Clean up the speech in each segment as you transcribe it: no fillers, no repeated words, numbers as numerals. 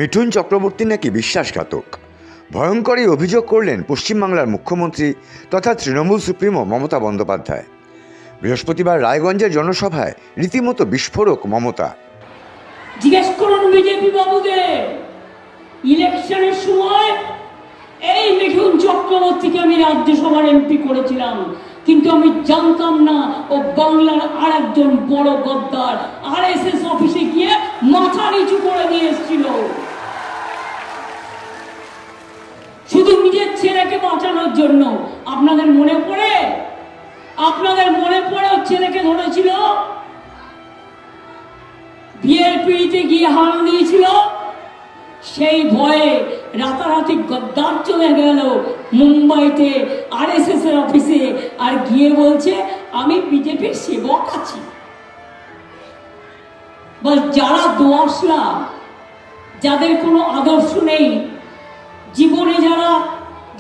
মিঠুন চক্রবর্তী নাকি বিশ্বাসঘাতক। ভয়ঙ্কর এই অভিযোগ করলেন পশ্চিমবাংলার মুখ্যমন্ত্রী তথা তৃণমূল সুপ্রিমো মমতা বন্দ্যোপাধ্যায়। বৃহস্পতিবার রায়গঞ্জের জনসভায় রীতিমতো বিস্ফোরক মমতা। জিজ্ঞেস করুন বিজেপি বাবুদের, ইলেকশনের সময় এই মিঠুন চক্রবর্তীকে আমি রাজ্যসভার এমপি করেছিলাম, কিন্তু আমি জানতাম না ও বাংলার আর একজন বড় গদ্দার আরএসএস অফিসে গিয়ে মাথা নিচু করে দিয়ে এসেছিল শুধু নিজের ছেলেকে বাঁচানোর জন্য। আপনাদের মনে পড়ে ও ছেলেকে ধরেছিল, বিয়ের পিড়িতে গিয়ে হাল দিয়েছিল। সেই ভয়ে রাতারাতি গদ্দার চলে গেল মুম্বাইতে আরএসএস এর অফিসে, আর গিয়ে বলছে আমি বিজেপির সেবক আছি। বল, যারা দোয়াশলা, যাদের কোনো আদর্শ নেই, জীবনে যারা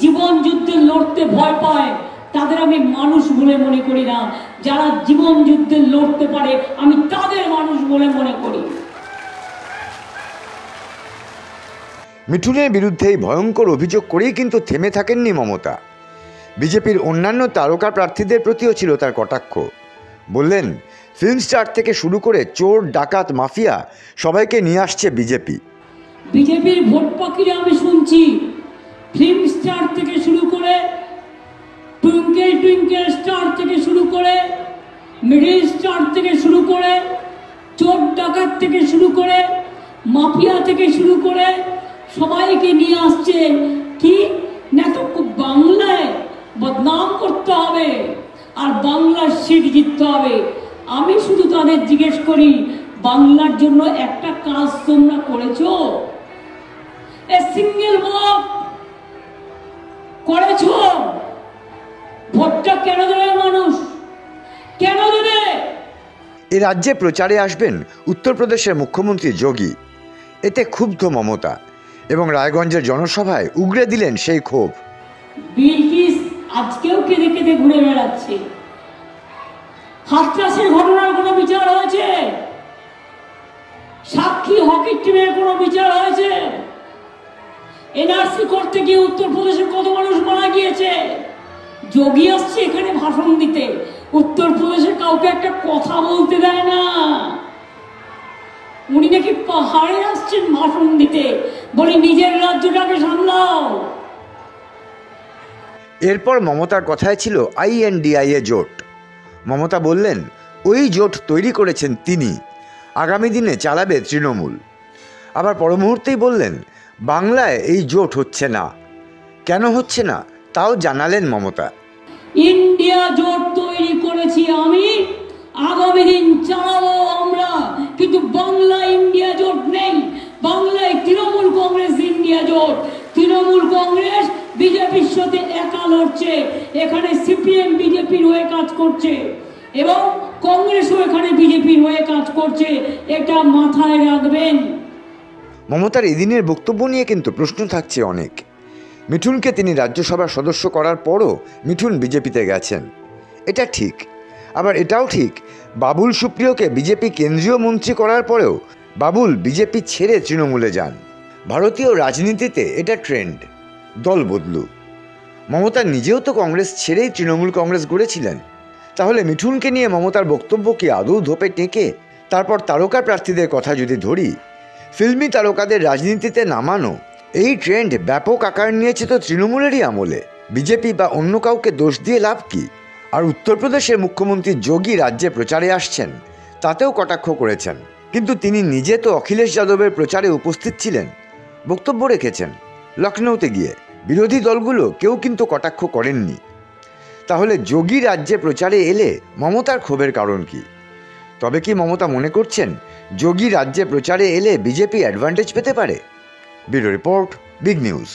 জীবন যুদ্ধে লড়তে ভয় পায়, তাদের আমি মানুষ বলে মনে করি না। যারা জীবন যুদ্ধে লড়তে পারে, আমি তাদের মানুষ বলে মনে করি। মিঠুনের বিরুদ্ধে এই ভয়ঙ্কর অভিযোগ করেই কিন্তু থেমে থাকেননি মমতা। বিজেপির অন্যান্য তারকা প্রার্থীদের প্রতিও ছিল তার কটাক্ষ। বললেন, ফিল্ম স্টার থেকে শুরু করে চোর, ডাকাত, মাফিয়া সবাইকে নিয়ে আসছে বিজেপি। বিজেপির ভোট পাখিরা আমি শুনছি, ফিল্ম স্টার থেকে শুরু করে, টুইঙ্কেল টুইঙ্কেল স্টার থেকে শুরু করে, মিডিল স্টার থেকে শুরু করে, চোর ডাকাত থেকে শুরু করে, মাফিয়া থেকে শুরু করে সবাইকে নিয়ে আসছে। কি না, তো বাংলায় বদনাম করতে হবে আর বাংলার সিট জিততে হবে। আমি শুধু তাদের জিজ্ঞেস করি, বাংলার জন্য একটা কাজ তোমরা করেছো? এ সিঙ্গেল ভোট করেছো? ভোটটা কেন দেবে মানুষ? কেন দেবে? এ রাজ্যে প্রচারে আসবেন উত্তরপ্রদেশের মুখ্যমন্ত্রী যোগী। এতে ক্ষুব্ধ মমতা এবং রায়গঞ্জের জনসভায় উগরে দিলেন সেই ক্ষোভ। বিলকিস আজকেও কেঁদে কেঁদে ঘুরে বেড়াচ্ছে। হাতরাসের ঘটনার কোনো বিচার হয়েছে? সাক্ষী হকি টিমের কোনো বিচার হয়েছে? এনআরসি করতে গিয়ে উত্তরপ্রদেশের কত মানুষ মারা গিয়েছে? যোগী আসছে এখানে ভাষণ দিতে, উত্তরপ্রদেশের কাউকে একটা কথা বলতে দেয় না। উনি নাকি পাহাড়ে আসছেন ভাষণ দিতে, বলে নিজের রাজ্যটাকে সামলাও। এরপর মমতার কথায় ছিল INDIA জোট। মমতা বললেন, ওই জোট তৈরি করেছেন তিনি, আগামী দিনে চালাবে তৃণমূল। আবার পর মুহূর্তেই বললেন, বাংলায় এই জোট হচ্ছে না। কেন হচ্ছে না তাও জানালেন মমতা। ইন্ডিয়া জোট তৈরি করেছি আমি, আগামী দিন চালাবো আমরা, কিন্তু বাংলা ইন্ডিয়া জোট নেই। বাংলায় তৃণমূল কংগ্রেস ইন্ডিয়া জোট। তৃণমূল কংগ্রেস বিজেপির সাথে একা লড়ছে, এখানে সিপিএম বিজেপির হয়ে কাজ করছে এবং কংগ্রেসও এখানে বিজেপির হয়ে কাজ করছে, এটা মাথায় রাখবেন। মমতার এদিনের বক্তব্য নিয়ে কিন্তু প্রশ্ন থাকছে অনেক। মিঠুনকে তিনি রাজ্যসভার সদস্য করার পরও মিঠুন বিজেপিতে গেছেন, এটা ঠিক। আবার এটাও ঠিক, বাবুল সুপ্রিয়কে বিজেপি কেন্দ্রীয় মন্ত্রী করার পরেও বাবুল বিজেপি ছেড়ে তৃণমূলে যান। ভারতীয় রাজনীতিতে এটা ট্রেন্ড, দল বদলু। মমতা নিজেও তো কংগ্রেস ছেড়েই তৃণমূল কংগ্রেস গড়েছিলেন। তাহলে মিঠুনকে নিয়ে মমতার বক্তব্য কি আদৌ ধোপে টেকে? তারপর তারকা প্রার্থীদের কথা যদি ধরি, ফিল্মি তারকাদের রাজনীতিতে নামানো এই ট্রেন্ড ব্যাপক আকার নিয়েছে তো তৃণমূলেরই আমলে। বিজেপি বা অন্য কাউকে দোষ দিয়ে লাভ কি? আর উত্তরপ্রদেশের মুখ্যমন্ত্রী যোগী রাজ্যে প্রচারে আসছেন, তাতেও কটাক্ষ করেছেন। কিন্তু তিনি নিজে তো অখিলেশ যাদবের প্রচারে উপস্থিত ছিলেন, বক্তব্য রেখেছেন। লখনৌতে গিয়ে বিরোধী দলগুলো কেউ কিন্তু কটাক্ষ করেননি। তাহলে যোগী রাজ্যে প্রচারে এলে মমতার ক্ষোভের কারণ কি? তবে কি মমতা মনে করছেন যোগী রাজ্যে প্রচারে এলে বিজেপি অ্যাডভান্টেজ পেতে পারে? Bureau report, big news.